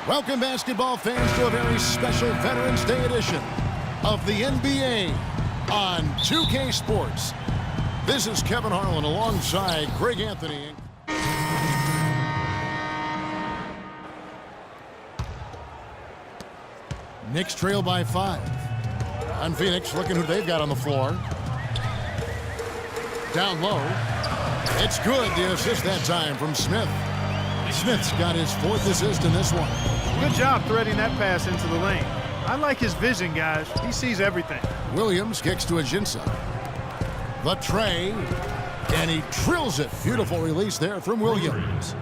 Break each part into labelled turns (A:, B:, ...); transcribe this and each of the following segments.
A: Welcome, basketball fans, to a very special Veterans Day edition of the NBA on 2K Sports. This is Kevin Harlan alongside Greg Anthony. Knicks trail by 5. On Phoenix, looking who they've got on the floor. Down low. It's good. The assist that time from Smith. Smith's got his 4th assist in this one.
B: Good job threading that pass into the lane. I like his vision, guys. He sees everything.
A: Williams kicks to Ajinça. The tray, and he drills it. Beautiful release there from Williams.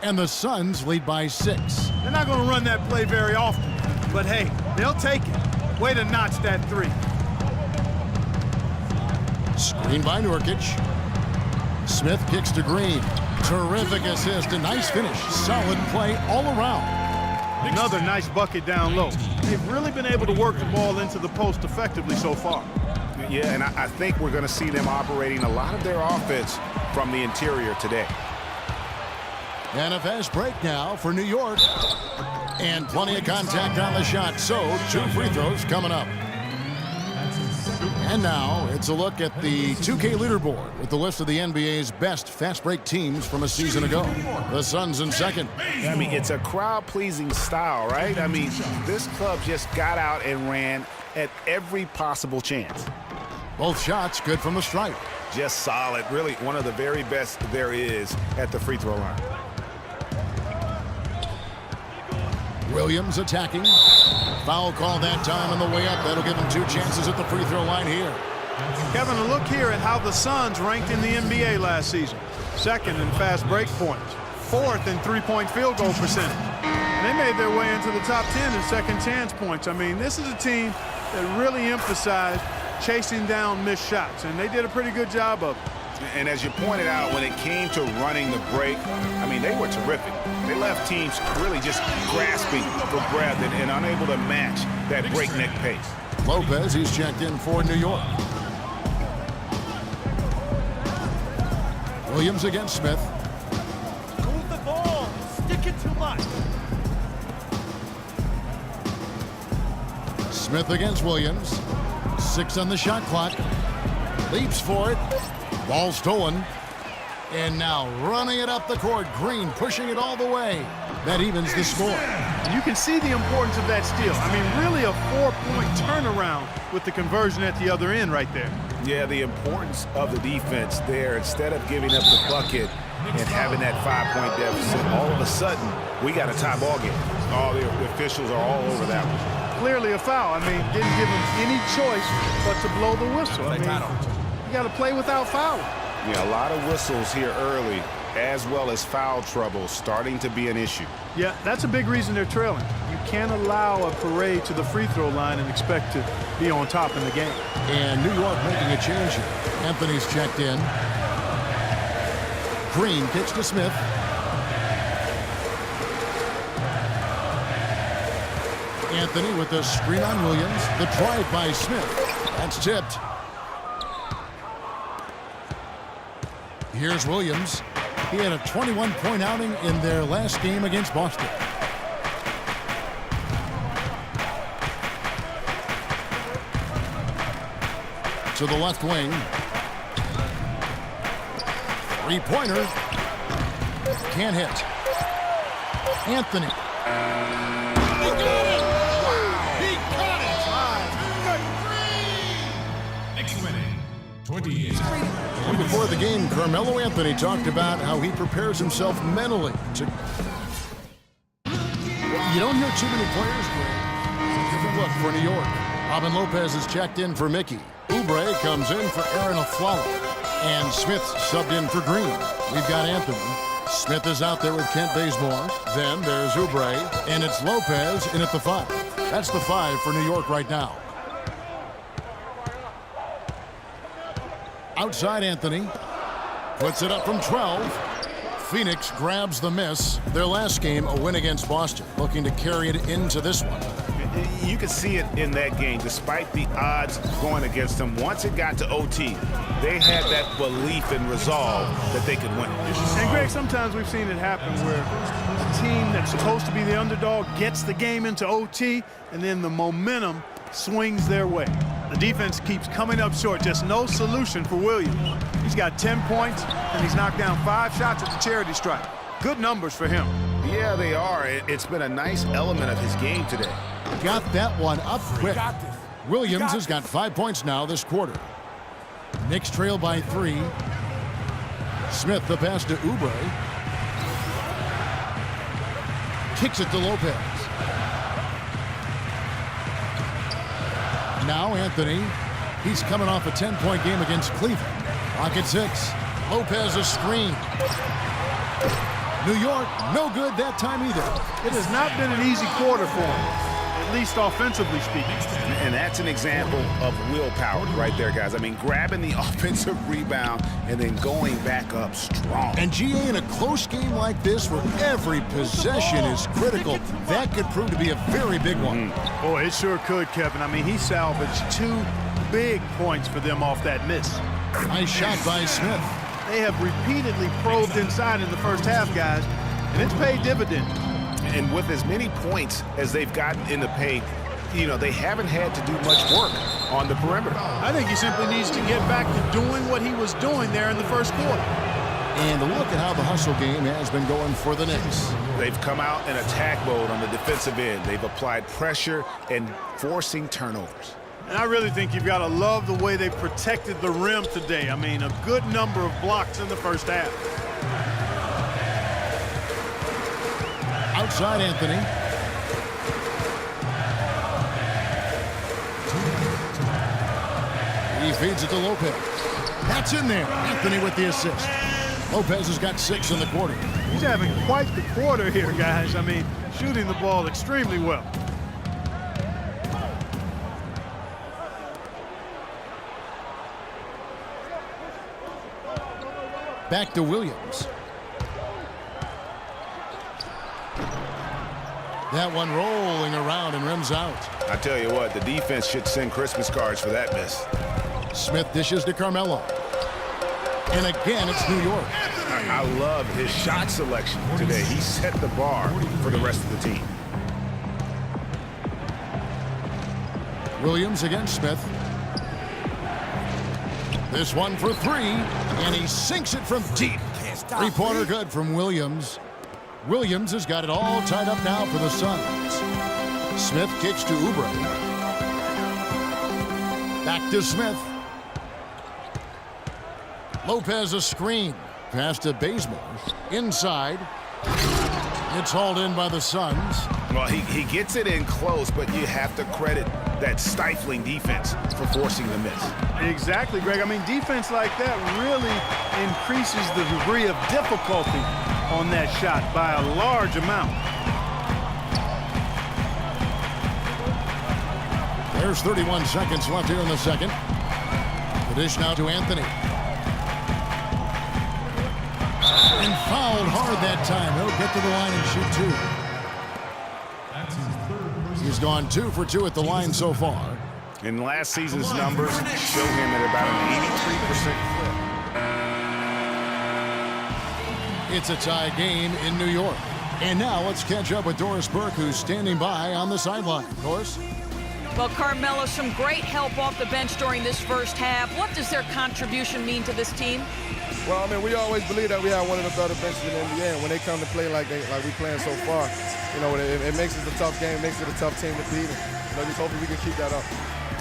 A: And the Suns lead by 6.
B: They're not going to run that play very often, but hey, they'll take it. Way to notch that 3.
A: Screen by Nurkic. Smith kicks to Green. Terrific assist, a nice finish. Solid play all around.
B: Another nice bucket down low. They've really been able to work the ball into the post effectively so far.
C: Yeah, and I think we're going to see them operating a lot of their offense from the interior today.
A: And a fast break now for New York. And plenty of contact on the shot, so 2 free throws coming up. And now it's a look at the 2K leaderboard with the list of the NBA's best fast break teams from a season ago. The Suns in second.
C: I mean, it's a crowd-pleasing style, right? I mean, this club just got out and ran at every possible chance.
A: Both shots good from the stripe.
C: Just solid. Really one of the very best there is at the free throw line.
A: Williams attacking. Foul call that time on the way up. That'll give him 2 chances at the free throw line here.
B: Kevin, a look here at how the Suns ranked in the NBA last season. 2nd in fast break points. 4th in three-point field goal percentage. And they made their way into the top 10 in second chance points. I mean, this is a team that really emphasized chasing down missed shots, and they did a pretty good job of it.
C: And as you pointed out, when it came to running the break, I mean, they were terrific. They left teams really just grasping for breath and unable to match that breakneck pace.
A: Lopez, he's checked in for New York. Williams against Smith.
D: Move the ball. Stick it too much.
A: Smith against Williams. 6 on the shot clock. Leaps for it. Ball stolen. And now running it up the court. Green pushing it all the way. That evens the score.
B: You can see the importance of that steal. I mean, really a 4-point turnaround with the conversion at the other end right there.
C: Yeah, the importance of the defense there. Instead of giving up the bucket and having that 5-point deficit, all of a sudden, we got a tie ball game. All the officials are all over that one.
B: Clearly a foul. I mean, didn't give him any choice but to blow the whistle. I mean, you got to play without fouling.
C: Yeah, a lot of whistles here early, as well as foul trouble starting to be an issue.
B: Yeah, that's a big reason they're trailing. You can't allow a parade to the free throw line and expect to be on top in the game.
A: And New York making a change here. Anthony's checked in. Green kicks to Smith. Anthony with the screen on Williams. The drive by Smith. That's tipped. Here's Williams. He had a 21-point outing in their last game against Boston. To the left wing. 3-pointer. Can't hit. Anthony. He got it! Wow. He got it!
E: Next winning, 28.
A: Before the game, Carmelo Anthony talked about how he prepares himself mentally to... You don't hear too many players, Greg. Different look for New York. Robin Lopez is checked in for Mickey. Oubre comes in for Aaron Aflalo. And Smith subbed in for Green. We've got Anthony. Smith is out there with Kent Bazemore. Then there's Oubre. And it's Lopez in at the 5. That's the 5 for New York right now. Outside Anthony. Puts it up from 12. Phoenix grabs the miss. Their last game, a win against Boston. Looking to carry it into this one.
C: You could see it in that game, despite the odds going against them. Once it got to OT, they had that belief and resolve that they could win.
B: And Greg, sometimes we've seen it happen where a team that's supposed to be the underdog gets the game into OT, and then the momentum swings their way. The defense keeps coming up short. Just no solution for Williams. He's got 10 points, and he's knocked down 5 shots at the charity stripe. Good numbers for him.
C: Yeah, they are. It's been a nice element of his game today.
A: Got that one up quick. Williams has got 5 points now this quarter. Knicks trail by 3. Smith the pass to Oubre. Kicks it to Lopez. Now Anthony. He's coming off a 10-point game against Cleveland. Pocket 6. Lopez a screen. New York, no good that time either.
B: It has not been an easy quarter for him, at least offensively speaking.
C: And that's an example of willpower right there, guys. I mean, grabbing the offensive rebound and then going back up strong.
A: And GA, in a close game like this where every possession is critical, that could prove to be a very big one.
B: Boy, it sure could, Kevin. I mean, he salvaged 2 big points for them off that miss.
A: Nice shot by Smith.
B: They have repeatedly probed inside in the first half, guys, and it's paid dividends.
C: And with as many points as they've gotten in the paint, you know, they haven't had to do much work on the perimeter.
B: I think he simply needs to get back to doing what he was doing there in the first quarter.
A: And look at how the hustle game has been going for the Knicks.
C: They've come out in attack mode on the defensive end. They've applied pressure and forcing turnovers.
B: And I really think you've got to love the way they protected the rim today. I mean, a good number of blocks in the first half.
A: Outside Anthony. He feeds it to Lopez. That's in there. Anthony with the assist. Lopez has got 6 in the quarter.
B: He's having quite the quarter here, guys. I mean, shooting the ball extremely well.
A: Back to Williams. That one rolling around and rims out.
C: I tell you what, the defense should send Christmas cards for that miss.
A: Smith dishes to Carmelo. And again, it's New York.
C: I love his shot selection today. He set the bar for the rest of the team.
A: Williams against Smith. This one for 3, and he sinks it from deep. 3-pointer good from Williams. Williams has got it all tied up now for the Suns. Smith kicks to Oubre. Back to Smith. Lopez a screen. Pass to Bazemore. Inside. It's hauled in by the Suns.
C: Well, he gets it in close, but you have to credit that stifling defense for forcing the miss.
B: Exactly, Greg. I mean, defense like that really increases the degree of difficulty on that shot by a large amount.
A: There's 31 seconds left here in the second. The dish now to Anthony. And fouled hard that time. He'll get to the line and shoot 2. He's gone 2 for 2 at the line so far.
C: In last season's numbers show him at about an 83% clip.
A: It's a tie game in New York. And now let's catch up with Doris Burke, who's standing by on the sideline. Doris?
F: Well, Carmelo, some great help off the bench during this first half. What does their contribution mean to this team?
G: Well, I mean, we always believe that we have one of the better benches in the NBA, and when they come to play like we playing so far, you know, it makes it a tough game, makes it a tough team to beat, and you know, just hopefully we can keep that up.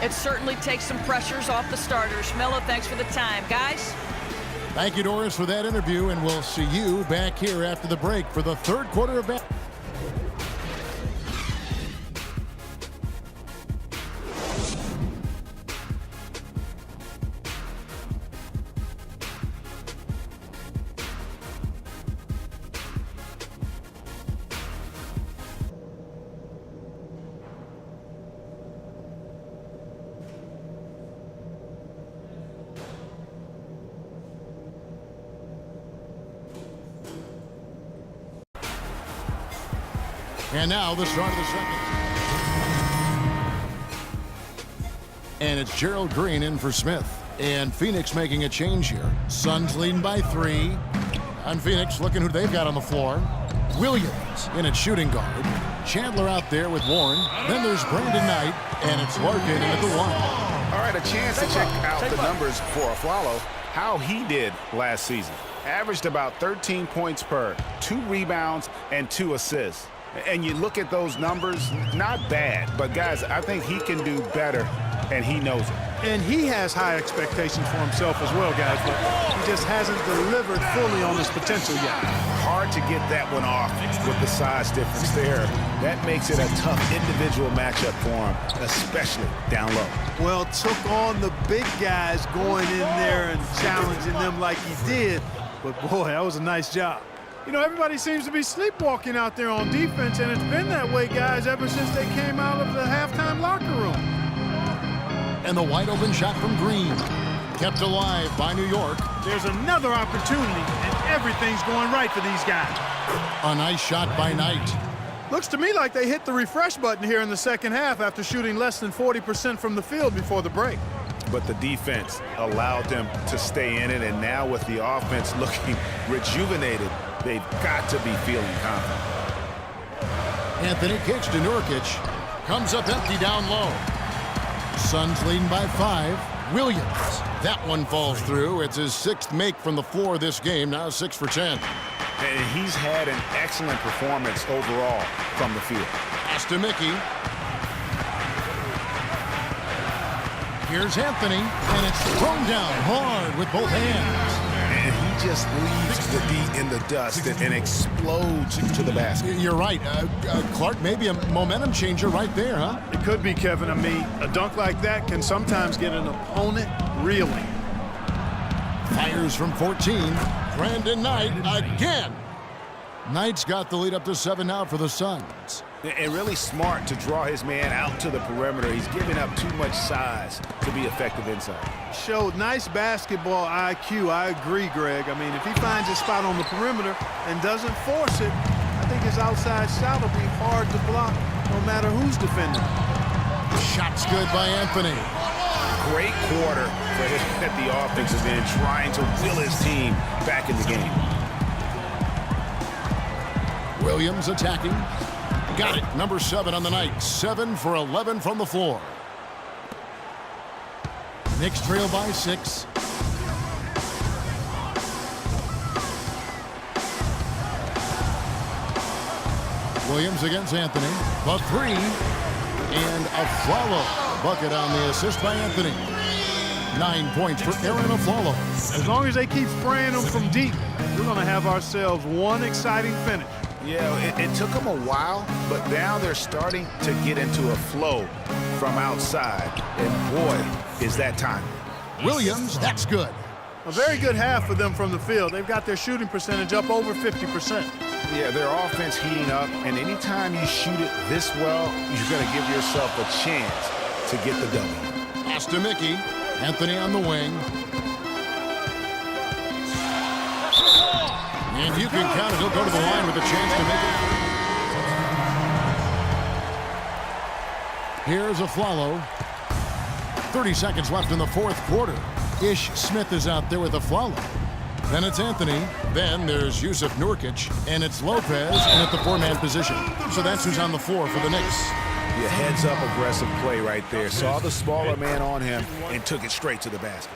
F: It certainly takes some pressures off the starters. Melo, thanks for the time. Guys?
A: Thank you, Doris, for that interview, and we'll see you back here after the break for the third quarter of basketball. And now the start of the second. and it's Gerald Green in for Smith. And Phoenix making a change here. Suns leading by 3. And Phoenix looking who they've got on the floor. Williams in at shooting guard. Chandler out there with Warren. Then there's Brandon Knight, and it's Larkin in at the 1.
C: All right, a chance to check out the numbers for Afflalo, how he did last season. Averaged about 13 points per, 2 rebounds, and 2 assists. And you look at those numbers, not bad. But, guys, I think he can do better, and he knows it.
B: And he has high expectations for himself as well, guys, but he just hasn't delivered fully on his potential yet.
C: Hard to get that one off with the size difference there. That makes it a tough individual matchup for him, especially down low.
B: Well, took on the big guys going in there and challenging them like he did. But, boy, that was a nice job. You know, everybody seems to be sleepwalking out there on defense, and it's been that way, guys, ever since they came out of the halftime locker room.
A: And the wide open shot from Green. Kept alive by New York.
B: There's another opportunity, and everything's going right for these guys.
A: A nice shot by Knight.
B: Looks to me like they hit the refresh button here in the second half after shooting less than 40% from the field before the break.
C: But the defense allowed them to stay in it, and now with the offense looking rejuvenated, they've got to be feeling confident.
A: Anthony kicks to Nurkic. Comes up empty down low. Suns leading by 5. Williams. That one falls through. It's his 6th make from the floor this game. Now 6 for 10.
C: And he's had an excellent performance overall from the field.
A: Pass to Mickey. Here's Anthony, and it's thrown down hard with both hands.
C: And he just leaves the D in the dust and explodes to the basket.
A: You're right. Clark, maybe a momentum changer right there, huh?
B: It could be, Kevin. I mean, a dunk like that can sometimes get an opponent reeling.
A: Fires from 14. Brandon Knight again. Knight's got the lead up to 7 now for the Suns.
C: And really smart to draw his man out to the perimeter. He's giving up too much size to be effective inside.
B: Showed nice basketball IQ. I agree, Greg. I mean, if he finds his spot on the perimeter and doesn't force it, I think his outside shot will be hard to block no matter who's defending.
A: Shot's good by Anthony.
C: Great quarter for him at the offensive end, trying to will his team back in the game.
A: Williams attacking. Got it. Number 7 on the night. 7 for 11 from the floor. Knicks trail by 6. Williams against Anthony. The 3. And Afflalo. Bucket on the assist by Anthony. 9 points for Aaron Afflalo.
B: As long as they keep spraying them from deep, we're going to have ourselves one exciting finish.
C: Yeah, it took them a while, but now they're starting to get into a flow from outside. And boy, is that time.
A: Williams, that's good.
B: A very good half for them from the field. They've got their shooting percentage up over 50%.
C: Yeah, their offense heating up, and anytime you shoot it this well, you're going to give yourself a chance to get the W.
A: Pass to Mickey. Anthony on the wing. And you can count it. He'll go to the line with a chance to make it. Here's Afflalo. 30 seconds left in the 4th quarter. Ish Smith is out there with Afflalo. Then it's Anthony. Then there's Jusuf Nurkic. And it's Lopez and at the 4-man position. So that's who's on the floor for the Knicks.
C: Yeah, heads-up aggressive play right there. Saw the smaller man on him and took it straight to the basket.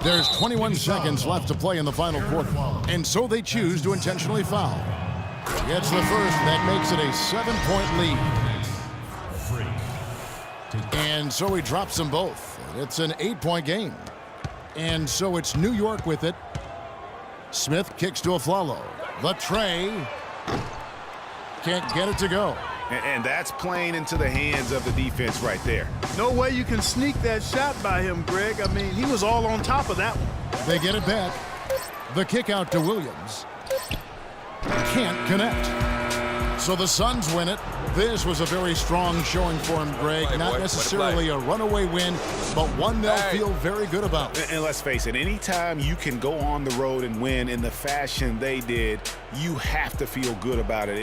A: There's 21 seconds left to play in the final quarter. And so they choose to intentionally foul. Gets the first. That makes it a 7-point lead. And so he drops them both. It's an 8-point game. And so it's New York with it. Smith kicks to Afflalo. The tray. Can't get it to go.
C: And that's playing into the hands of the defense right there.
B: No way you can sneak that shot by him, Greg. I mean, he was all on top of that one.
A: They get it back. The kick out to Williams. Can't connect. So the Suns win it. This was a very strong showing for him, Greg. Not necessarily a runaway win, but one they'll feel very good about.
C: And let's face it, anytime you can go on the road and win in the fashion they did, you have to feel good about it.